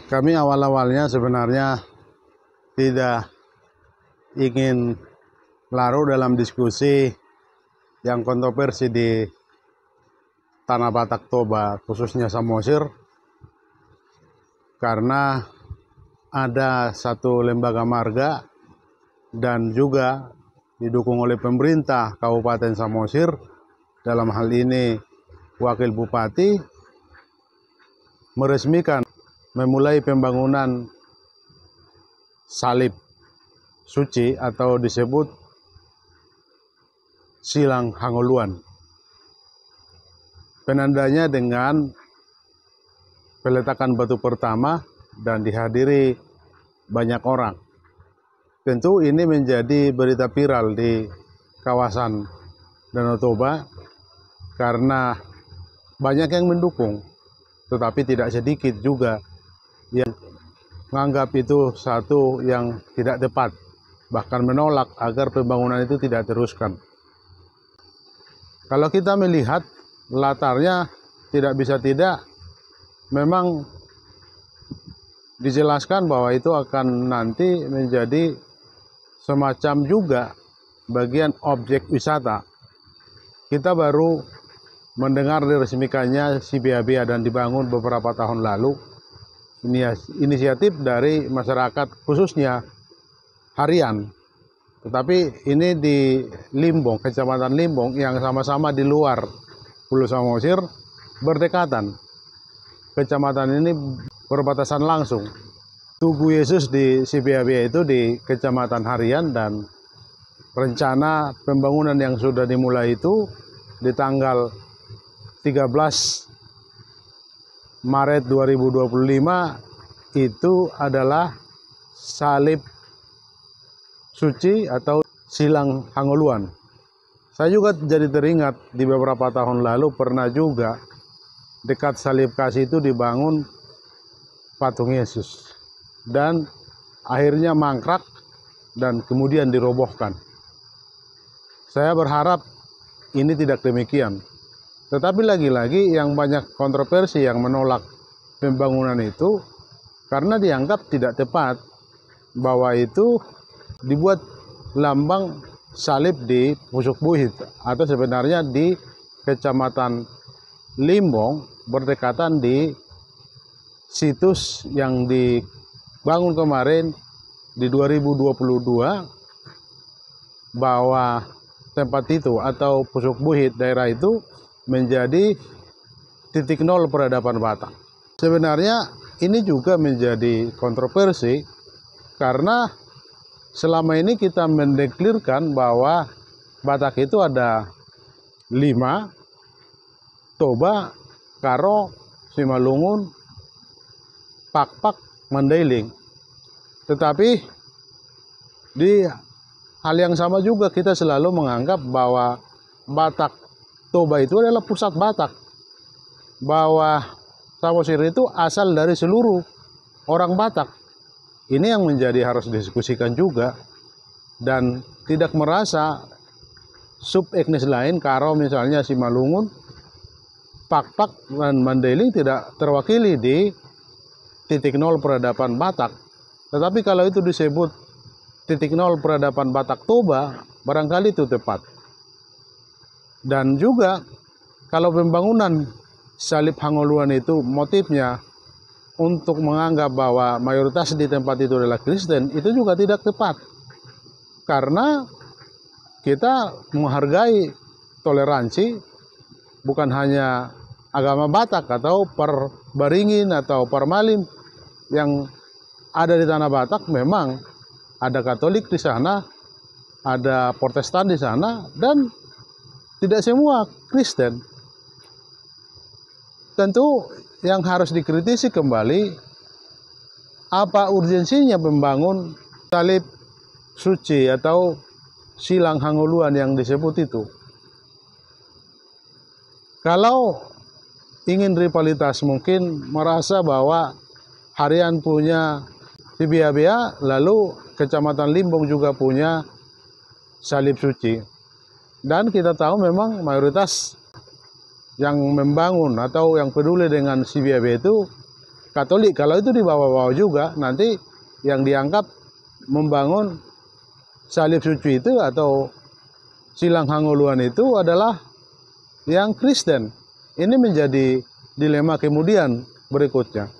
Kami awal-awalnya sebenarnya tidak ingin larut dalam diskusi yang kontroversi di Tanah Batak Toba, khususnya Samosir, karena ada satu lembaga marga dan juga didukung oleh pemerintah Kabupaten Samosir, dalam hal ini Wakil Bupati, meresmikan memulai pembangunan salib suci atau disebut Silang Hangoluan. Penandanya dengan peletakan batu pertama dan dihadiri banyak orang. Tentu ini menjadi berita viral di kawasan Danau Toba karena banyak yang mendukung, tetapi tidak sedikit juga yang menganggap itu satu yang tidak tepat, bahkan menolak agar pembangunan itu tidak teruskan. Kalau kita melihat latarnya, tidak bisa tidak, memang dijelaskan bahwa itu akan nanti menjadi semacam juga bagian objek wisata. Kita baru mendengar diresmikannya Sibia-bia dan dibangun beberapa tahun lalu. Ini inisiatif dari masyarakat khususnya harian. Tetapi ini di Limbong, Kecamatan Limbong yang sama-sama di luar Pulau Samosir berdekatan. Kecamatan ini berbatasan langsung. Tugu Yesus di Sibia-bia itu di Kecamatan Harian, dan rencana pembangunan yang sudah dimulai itu di tanggal 13 Maret 2025 itu adalah salib suci atau Silang Hangoluan. Saya juga jadi teringat di beberapa tahun lalu pernah juga dekat salib kasih itu dibangun patung Yesus dan akhirnya mangkrak dan kemudian dirobohkan. Saya berharap ini tidak demikian. Tetapi lagi-lagi yang banyak kontroversi yang menolak pembangunan itu karena dianggap tidak tepat bahwa itu dibuat lambang salib di Pusuk Buhit atau sebenarnya di Kecamatan Limbong berdekatan di situs yang dibangun kemarin di 2022 bahwa tempat itu atau Pusuk Buhit daerah itu menjadi titik nol peradaban Batak. Sebenarnya ini juga menjadi kontroversi karena selama ini kita mendeklirkan bahwa Batak itu ada 5, Toba, Karo, Simalungun, Pakpak, Mandailing. Tetapi di hal yang sama juga kita selalu menganggap bahwa Batak Toba itu adalah pusat Batak, bahwa Samosir itu asal dari seluruh orang Batak. Ini yang menjadi harus didiskusikan juga, dan tidak merasa sub etnis lain, Karo misalnya Simalungun, Pakpak dan Mandailing tidak terwakili di titik nol peradaban Batak. Tetapi kalau itu disebut titik nol peradaban Batak Toba, barangkali itu tepat. Dan juga kalau pembangunan salib Hangoluan itu motifnya untuk menganggap bahwa mayoritas di tempat itu adalah Kristen, itu juga tidak tepat. Karena kita menghargai toleransi bukan hanya agama Batak atau Perbaringin atau Parmalim yang ada di tanah Batak. Memang ada Katolik di sana, ada Protestan di sana, dan tidak semua Kristen. Tentu yang harus dikritisi kembali, apa urgensinya membangun salib suci atau Silang Hangoluan yang disebut itu. Kalau ingin rivalitas mungkin merasa bahwa harian punya Sibia-bia, lalu Kecamatan Limbong juga punya salib suci. Dan kita tahu memang mayoritas yang membangun atau yang peduli dengan Sibia-bia itu Katolik. Kalau itu dibawa-bawa juga, nanti yang dianggap membangun salib suci itu atau silang hanguluan itu adalah yang Kristen. Ini menjadi dilema kemudian berikutnya.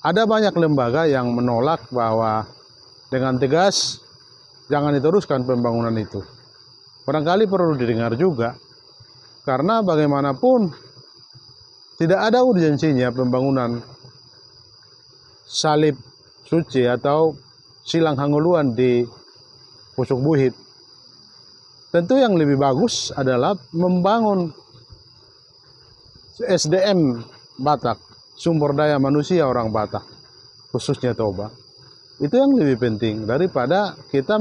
Ada banyak lembaga yang menolak bahwa dengan tegas jangan diteruskan pembangunan itu. Barangkali perlu didengar juga, karena bagaimanapun tidak ada urgensinya pembangunan salib suci atau silang hanguluan di Pusuk Buhit. Tentu yang lebih bagus adalah membangun SDM Batak, sumber daya manusia orang Batak, khususnya Toba. Itu yang lebih penting daripada kita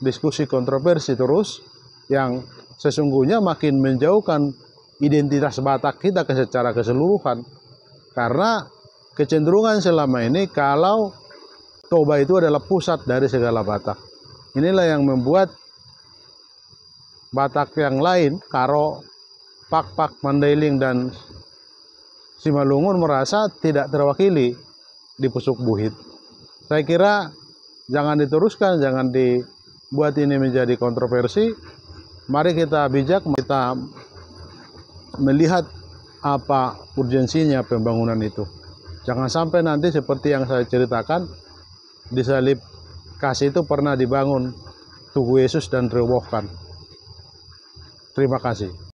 diskusi kontroversi terus yang sesungguhnya makin menjauhkan identitas Batak kita secara keseluruhan. Karena kecenderungan selama ini kalau Toba itu adalah pusat dari segala Batak. Inilah yang membuat Batak yang lain, Karo, Pak, Mandailing, dan Simalungun merasa tidak terwakili di Pusuk Buhit. Saya kira jangan diteruskan, jangan dibuat ini menjadi kontroversi. Mari kita bijak, kita melihat apa urgensinya pembangunan itu. Jangan sampai nanti seperti yang saya ceritakan, di salib kasih itu pernah dibangun Tugu Yesus dan dirobohkan. Terima kasih.